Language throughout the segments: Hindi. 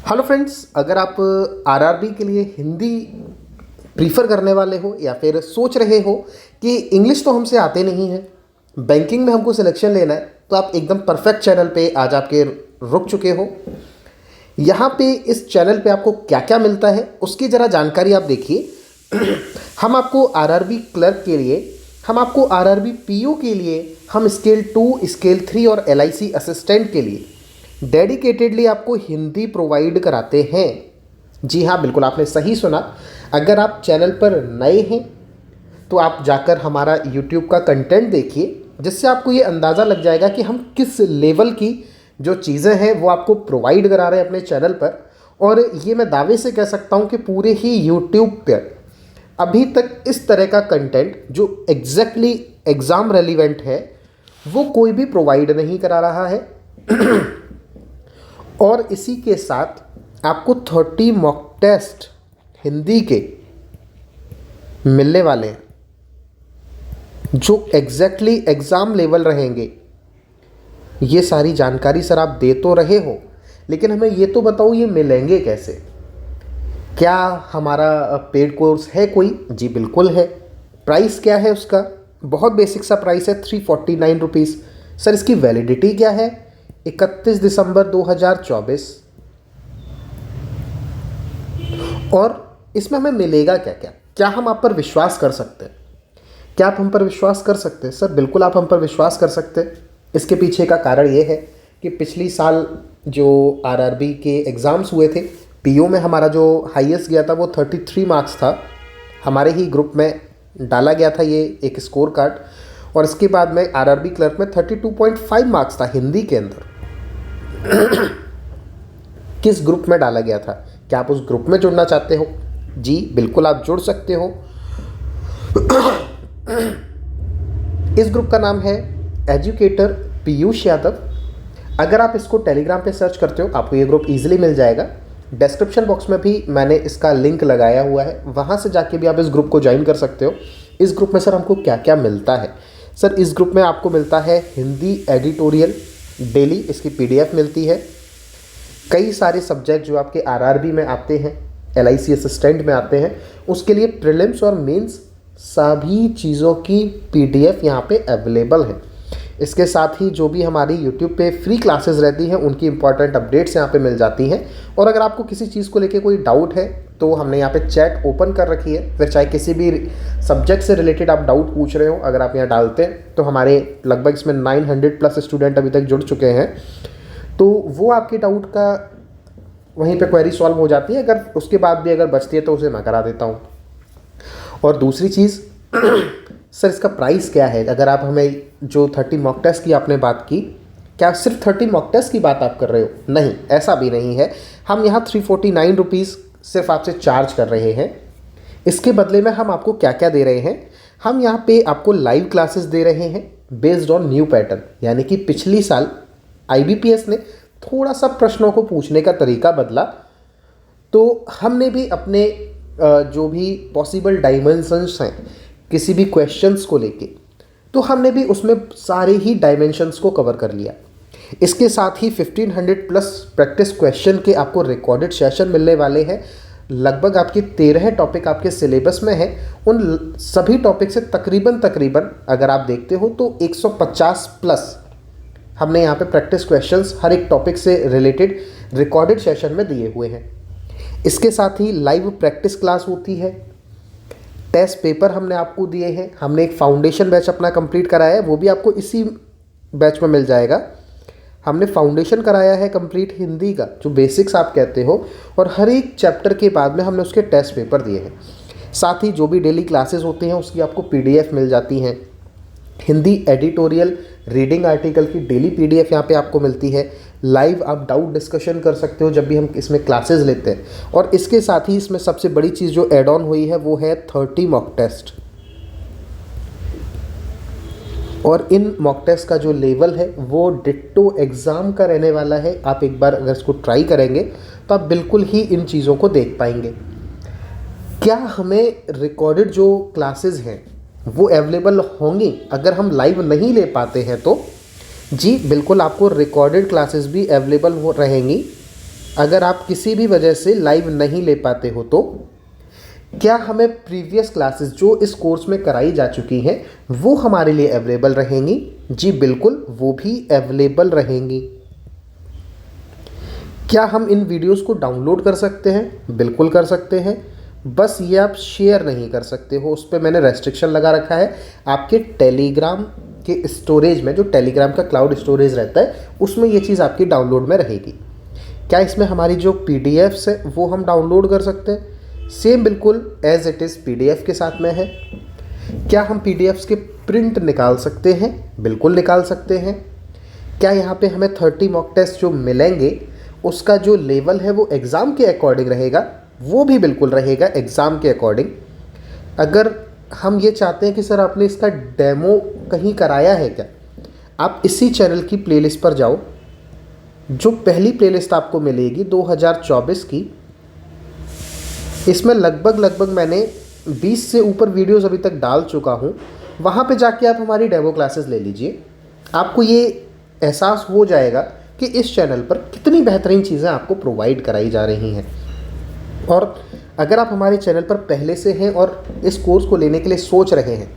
हेलो फ्रेंड्स, अगर आप आरआरबी के लिए हिंदी प्रीफर करने वाले हो या फिर सोच रहे हो कि इंग्लिश तो हमसे आते नहीं है, बैंकिंग में हमको सिलेक्शन लेना है, तो आप एकदम परफेक्ट चैनल पे आज आपके रुक चुके हो। यहाँ पे इस चैनल पे आपको क्या क्या मिलता है उसकी ज़रा जानकारी आप देखिए। हम आपको आरआरबी क्लर्क के लिए, हम आपको आरआरबी पीओ के लिए, हम स्केल 2, स्केल 3 और एलआईसी असिस्टेंट के लिए डेडिकेटेडली आपको हिंदी प्रोवाइड कराते हैं। जी हाँ, बिल्कुल आपने सही सुना। अगर आप चैनल पर नए हैं तो आप जाकर हमारा यूट्यूब का कंटेंट देखिए, जिससे आपको ये अंदाज़ा लग जाएगा कि हम किस लेवल की जो चीज़ें हैं वो आपको प्रोवाइड करा रहे हैं अपने चैनल पर। और ये मैं दावे से कह सकता हूँ कि पूरे ही यूट्यूब पर अभी तक इस तरह का कंटेंट जो एग्जैक्टली एग्ज़ाम रेलिवेंट है वो कोई भी प्रोवाइड नहीं करा रहा है। और इसी के साथ आपको 30 मॉक टेस्ट हिंदी के मिलने वाले हैं जो एग्जैक्टली एग्ज़ाम लेवल रहेंगे। ये सारी जानकारी सर आप दे तो रहे हो, लेकिन हमें ये तो बताओ ये मिलेंगे कैसे? क्या हमारा पेड कोर्स है कोई? जी बिल्कुल है। प्राइस क्या है उसका? बहुत बेसिक सा प्राइस है, 349 रुपीज़। सर इसकी वैलिडिटी क्या है? 31 दिसंबर 2024। और इसमें हमें मिलेगा क्या क्या? क्या हम आप पर विश्वास कर सकते हैं? क्या आप हम पर विश्वास कर सकते हैं? सर बिल्कुल आप हम पर विश्वास कर सकते हैं। इसके पीछे का कारण ये है कि पिछली साल जो आरआरबी के एग्ज़ाम्स हुए थे, पीओ में हमारा जो हाईएस्ट गया था वो 33 मार्क्स था। हमारे ही ग्रुप में डाला गया था ये एक स्कोर कार्ड। और इसके बाद में आरआरबी क्लर्क में 32.5 मार्क्स था हिंदी के अंदर। किस ग्रुप में डाला गया था? क्या आप उस ग्रुप में जुड़ना चाहते हो? जी बिल्कुल आप जुड़ सकते हो। इस ग्रुप का नाम है एजुकेटर पीयूष यादव। अगर आप इसको टेलीग्राम पे सर्च करते हो आपको ये ग्रुप इजीली मिल जाएगा। डिस्क्रिप्शन बॉक्स में भी मैंने इसका लिंक लगाया हुआ है, वहाँ से जाके भी आप इस ग्रुप को ज्वाइन कर सकते हो। इस ग्रुप में सर हमको क्या क्या मिलता है? सर इस ग्रुप में आपको मिलता है हिंदी एडिटोरियल डेली, इसकी पीडीएफ मिलती है। कई सारे सब्जेक्ट जो आपके आरआरबी में आते हैं, एलआईसी असिस्टेंट में आते हैं, उसके लिए प्रीलिम्स और मेंस सभी चीज़ों की पीडीएफ यहाँ पे अवेलेबल है। इसके साथ ही जो भी हमारी यूट्यूब पे फ्री क्लासेस रहती हैं उनकी इंपॉर्टेंट अपडेट्स यहाँ पे मिल जाती हैं। और अगर आपको किसी चीज़ को लेके कोई डाउट है तो हमने यहाँ पे चैट ओपन कर रखी है, फिर चाहे किसी भी सब्जेक्ट से रिलेटेड आप डाउट पूछ रहे हो, अगर आप यहाँ डालते हैं तो हमारे लगभग इसमें 900+ स्टूडेंट अभी तक जुड़ चुके हैं, तो वो आपके डाउट का वहीं पे क्वेरी सॉल्व हो जाती है। अगर उसके बाद भी अगर बचती है तो उसे मैं करा देता हूँ। और दूसरी चीज़ सर इसका प्राइस क्या है? अगर आप हमें जो 30 मॉक टेस्ट की आपने बात की, क्या सिर्फ 30 मॉक टेस्ट की बात आप कर रहे हो? नहीं, ऐसा भी नहीं है। हम यहाँ 349 रुपीज़ सिर्फ आपसे चार्ज कर रहे हैं। इसके बदले में हम आपको क्या क्या दे रहे हैं? हम यहाँ पे आपको लाइव क्लासेस दे रहे हैं बेस्ड ऑन न्यू पैटर्न, यानी कि पिछली साल आईबीपीएस ने थोड़ा सा प्रश्नों को पूछने का तरीका बदला, तो हमने भी अपने जो भी पॉसिबल डायमेंशंस हैं किसी भी क्वेश्चंस को लेके, तो हमने भी उसमें सारे ही डायमेंशंस को कवर कर लिया। इसके साथ ही 1500+ प्रैक्टिस क्वेश्चन के आपको रिकॉर्डेड सेशन मिलने वाले हैं। लगभग आपके 13 टॉपिक आपके सिलेबस में है। उन सभी टॉपिक से तकरीबन अगर आप देखते हो तो 150+ हमने यहाँ पे प्रैक्टिस क्वेश्चंस हर एक टॉपिक से रिलेटेड रिकॉर्डेड सेशन में दिए हुए हैं। इसके साथ ही लाइव प्रैक्टिस क्लास होती है। टेस्ट पेपर हमने आपको दिए हैं। हमने एक फाउंडेशन बैच अपना कंप्लीट कराया है, वो भी आपको इसी बैच में मिल जाएगा। हमने फाउंडेशन कराया है कंप्लीट हिंदी का, जो बेसिक्स आप कहते हो, और हर एक चैप्टर के बाद में हमने उसके टेस्ट पेपर दिए हैं। साथ ही जो भी डेली क्लासेस होते हैं उसकी आपको पीडीएफ मिल जाती हैं। हिंदी एडिटोरियल रीडिंग आर्टिकल की डेली पीडीएफ यहाँ पे आपको मिलती है। लाइव आप डाउट डिस्कशन कर सकते हो जब भी हम इसमें क्लासेस लेते हैं। और इसके साथ ही इसमें सबसे बड़ी चीज़ जो एड ऑन हुई है वो है 30 मॉक टेस्ट। और इन मॉक टेस्ट का जो लेवल है वो डिट्टो एग्ज़ाम का रहने वाला है। आप एक बार अगर इसको ट्राई करेंगे तो आप बिल्कुल ही इन चीज़ों को देख पाएंगे। क्या हमें रिकॉर्डेड जो क्लासेस हैं वो अवेलेबल होंगी अगर हम लाइव नहीं ले पाते हैं तो? जी बिल्कुल आपको रिकॉर्डेड क्लासेस भी अवेलेबल हो रहेंगी। अगर आप किसी भी वजह से लाइव नहीं ले पाते हो तो क्या हमें प्रीवियस क्लासेस जो इस कोर्स में कराई जा चुकी हैं वो हमारे लिए अवेलेबल रहेंगी? जी बिल्कुल, वो भी अवेलेबल रहेंगी। क्या हम इन वीडियोस को डाउनलोड कर सकते हैं? बिल्कुल कर सकते हैं, बस ये आप शेयर नहीं कर सकते हो, उस पर मैंने रेस्ट्रिक्शन लगा रखा है। आपके टेलीग्राम के स्टोरेज में, जो टेलीग्राम का क्लाउड स्टोरेज रहता है, उसमें ये चीज़ आपकी डाउनलोड में रहेगी। क्या इसमें हमारी जो पीडीएफ्स है वो हम डाउनलोड कर सकते हैं? सेम बिल्कुल एज इट इज़ पीडीएफ के साथ में है। क्या हम पीडीएफ्स के प्रिंट निकाल सकते हैं? बिल्कुल निकाल सकते हैं। क्या यहाँ पे हमें 30 मॉक टेस्ट जो मिलेंगे उसका जो लेवल है वो एग्ज़ाम के अकॉर्डिंग रहेगा? वो भी बिल्कुल रहेगा एग्ज़ाम के अकॉर्डिंग। अगर हम ये चाहते हैं कि सर आपने इसका डेमो कहीं कराया है क्या, आप इसी चैनल की प्लेलिस्ट पर जाओ। जो पहली प्लेलिस्ट आपको मिलेगी 2024 की, इसमें लगभग मैंने 20 से ऊपर वीडियोस अभी तक डाल चुका हूँ। वहाँ पे जाके आप हमारी डेमो क्लासेस ले लीजिए। आपको ये एहसास हो जाएगा कि इस चैनल पर कितनी बेहतरीन चीज़ें आपको प्रोवाइड कराई जा रही हैं। और अगर आप हमारे चैनल पर पहले से हैं और इस कोर्स को लेने के लिए सोच रहे हैं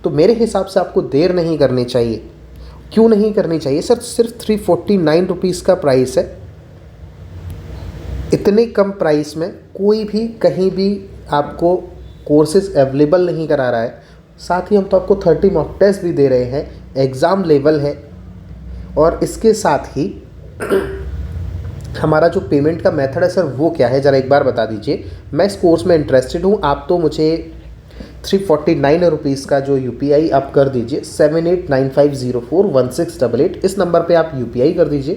तो मेरे हिसाब से आपको देर नहीं करनी चाहिए। क्यों नहीं करनी चाहिए सर? सिर्फ 349 रुपीज़ का प्राइस है। इतने कम प्राइस में कोई भी कहीं भी आपको कोर्सेज अवेलेबल नहीं करा रहा है। साथ ही हम तो आपको 30 मॉक टेस्ट भी दे रहे हैं, एग्ज़ाम लेवल है। और इसके साथ ही हमारा जो पेमेंट का मेथड है सर वो क्या है, ज़रा एक बार बता दीजिए। मैं इस कोर्स में इंटरेस्टेड हूँ, आप तो मुझे 349 रुपीज़ का जो यूपीआई आप कर दीजिए 7895041688, इस नंबर पे आप यूपीआई कर दीजिए।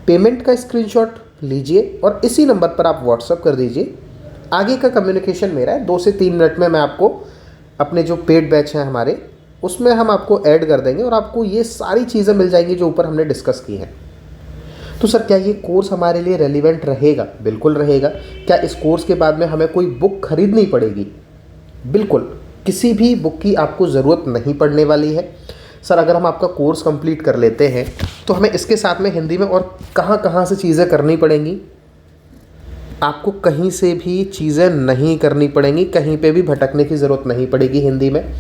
पेमेंट का स्क्रीनशॉट लीजिए और इसी नंबर पर आप व्हाट्सअप कर दीजिए। आगे का कम्युनिकेशन मेरा है, 2 से 3 मिनट में मैं आपको अपने जो पेड बैच हैं हमारे, उसमें हम आपको ऐड कर देंगे और आपको ये सारी चीज़ें मिल जाएंगी जो ऊपर हमने डिस्कस की हैं। तो सर क्या ये कोर्स हमारे लिए रेलिवेंट रहेगा? बिल्कुल रहेगा। क्या इस कोर्स के बाद में हमें कोई बुक खरीदनी पड़ेगी? बिल्कुल, किसी भी बुक की आपको ज़रूरत नहीं पड़ने वाली है। सर अगर हम आपका कोर्स कंप्लीट कर लेते हैं तो हमें इसके साथ में हिंदी में और कहाँ से चीज़ें करनी पड़ेंगी? आपको कहीं से भी चीज़ें नहीं करनी पड़ेंगी, कहीं पे भी भटकने की ज़रूरत नहीं पड़ेगी हिंदी में।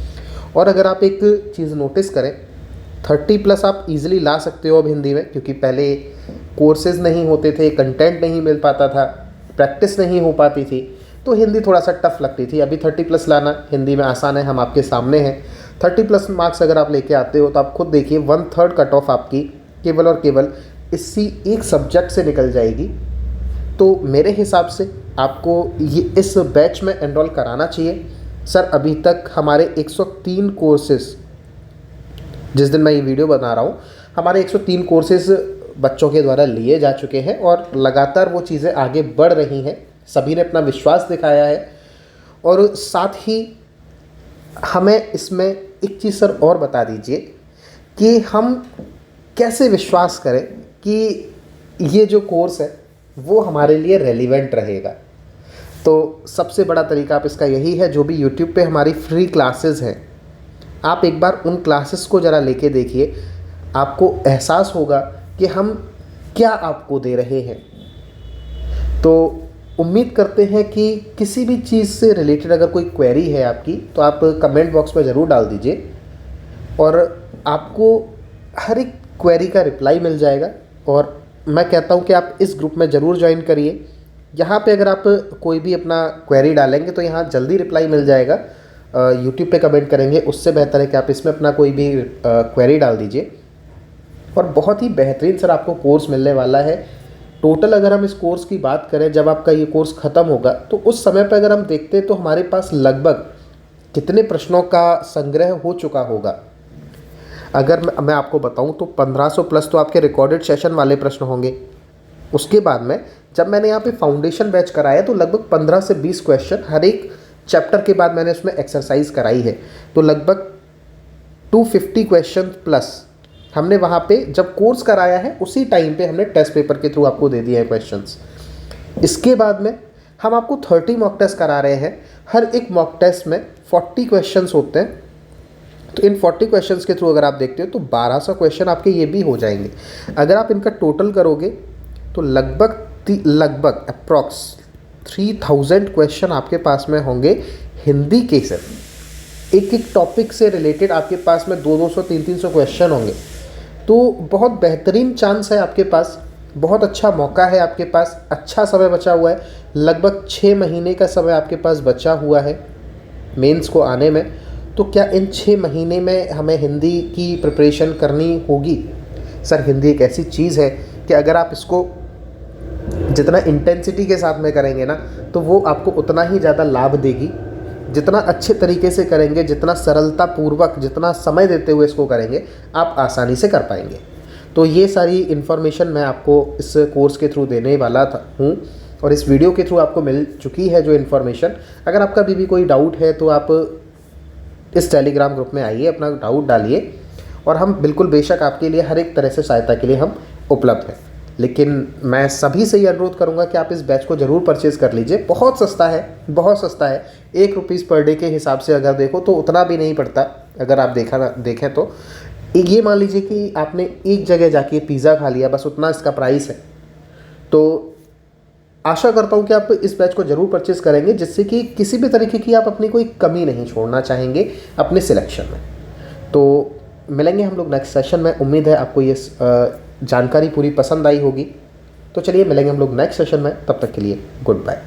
और अगर आप एक चीज़ नोटिस करें, 30+ आप इजीली ला सकते हो अब हिंदी में, क्योंकि पहले कोर्सेज नहीं होते थे, कंटेंट नहीं मिल पाता था, प्रैक्टिस नहीं हो पाती थी, तो हिंदी थोड़ा सा टफ लगती थी। अभी 30+ लाना हिंदी में आसान है, हम आपके सामने हैं। 30+ मार्क्स अगर आप लेके आते हो तो आप खुद देखिए 1/3 कट ऑफ आपकी केवल और केवल इसी एक सब्जेक्ट से निकल जाएगी। तो मेरे हिसाब से आपको ये इस बैच में एनरोल कराना चाहिए। सर अभी तक हमारे 103 कोर्सेज, जिस दिन मैं ये वीडियो बना रहा हूँ, हमारे 103 कोर्सेज बच्चों के द्वारा लिए जा चुके हैं और लगातार वो चीज़ें आगे बढ़ रही हैं। सभी ने अपना विश्वास दिखाया है। और साथ ही हमें इसमें एक चीज़ सर और बता दीजिए कि हम कैसे विश्वास करें कि ये जो कोर्स है वो हमारे लिए रेलिवेंट रहेगा। तो सबसे बड़ा तरीका आप इसका यही है, जो भी यूट्यूब पे हमारी फ्री क्लासेस हैं, आप एक बार उन क्लासेस को ज़रा लेके देखिए। आपको एहसास होगा कि हम क्या आपको दे रहे हैं। तो उम्मीद करते हैं कि किसी भी चीज़ से रिलेटेड अगर कोई क्वेरी है आपकी तो आप कमेंट बॉक्स में ज़रूर डाल दीजिए और आपको हर एक क्वेरी का रिप्लाई मिल जाएगा। और मैं कहता हूं कि आप इस ग्रुप में ज़रूर ज्वाइन करिए। यहाँ पे अगर आप कोई भी अपना क्वेरी डालेंगे तो यहाँ जल्दी रिप्लाई मिल जाएगा। यूट्यूब पे कमेंट करेंगे उससे बेहतर है कि आप इसमें अपना कोई भी क्वेरी डाल दीजिए। और बहुत ही बेहतरीन सर आपको कोर्स मिलने वाला है। टोटल अगर हम इस कोर्स की बात करें, जब आपका ये कोर्स ख़त्म होगा तो उस समय पर अगर हम देखते हैं तो हमारे पास लगभग कितने प्रश्नों का संग्रह हो चुका होगा। अगर मैं आपको बताऊं तो 1500+ तो आपके रिकॉर्डेड सेशन वाले प्रश्न होंगे। उसके बाद में जब मैंने यहाँ पे फाउंडेशन बैच कराया तो लगभग 15 से 20 क्वेश्चन हर एक चैप्टर के बाद मैंने उसमें एक्सरसाइज कराई है। तो लगभग 250 क्वेश्चन प्लस हमने वहाँ पे जब कोर्स कराया है उसी टाइम पे हमने टेस्ट पेपर के थ्रू आपको दे दिए हैं क्वेश्चंस। इसके बाद में हम आपको 30 मॉक टेस्ट करा रहे हैं। हर एक मॉक टेस्ट में 40 क्वेश्चंस होते हैं। तो इन 40 क्वेश्चंस के थ्रू अगर आप देखते हो तो 1200 क्वेश्चन आपके ये भी हो जाएंगे। अगर आप इनका टोटल करोगे तो लगभग लगभग अप्रॉक्स 3000 क्वेश्चन आपके पास में होंगे हिंदी के। सिर्फ एक एक टॉपिक से रिलेटेड आपके पास में 200 300 क्वेश्चन होंगे। तो बहुत बेहतरीन चांस है आपके पास, बहुत अच्छा मौका है आपके पास, अच्छा समय बचा हुआ है। लगभग 6 महीने का समय आपके पास बचा हुआ है मेंस को आने में। तो क्या इन 6 महीने में हमें हिंदी की प्रिपरेशन करनी होगी? सर, हिंदी एक ऐसी चीज़ है कि अगर आप इसको जितना इंटेंसिटी के साथ में करेंगे ना, तो वो आपको उतना ही ज़्यादा लाभ देगी। जितना अच्छे तरीके से करेंगे, जितना सरलता पूर्वक, जितना समय देते हुए इसको करेंगे, आप आसानी से कर पाएंगे। तो ये सारी इन्फॉर्मेशन मैं आपको इस कोर्स के थ्रू देने वाला हूँ और इस वीडियो के थ्रू आपको मिल चुकी है जो इन्फॉर्मेशन। अगर आपका भी कोई डाउट है तो आप इस टेलीग्राम ग्रुप में आइए, अपना डाउट डालिए और हम बिल्कुल बेशक आपके लिए हर एक तरह से सहायता के लिए हम उपलब्ध हैं। लेकिन मैं सभी से ये अनुरोध करूंगा कि आप इस बैच को ज़रूर परचेज़ कर लीजिए। बहुत सस्ता है, बहुत सस्ता है। ₹1 पर डे के हिसाब से अगर देखो तो उतना भी नहीं पड़ता। अगर आप देखें तो ये मान लीजिए कि आपने एक जगह जाके पिज़्ज़ा खा लिया, बस उतना इसका प्राइस है। तो आशा करता हूँ कि आप इस बैच को ज़रूर परचेज़ करेंगे, जिससे कि किसी भी तरीके की आप अपनी कोई कमी नहीं छोड़ना चाहेंगे अपने सिलेक्शन में। तो मिलेंगे हम लोग नेक्स्ट सेशन में। उम्मीद है आपको ये जानकारी पूरी पसंद आई होगी। तो चलिए मिलेंगे हम लोग नेक्स्ट सेशन में, तब तक के लिए गुड बाय।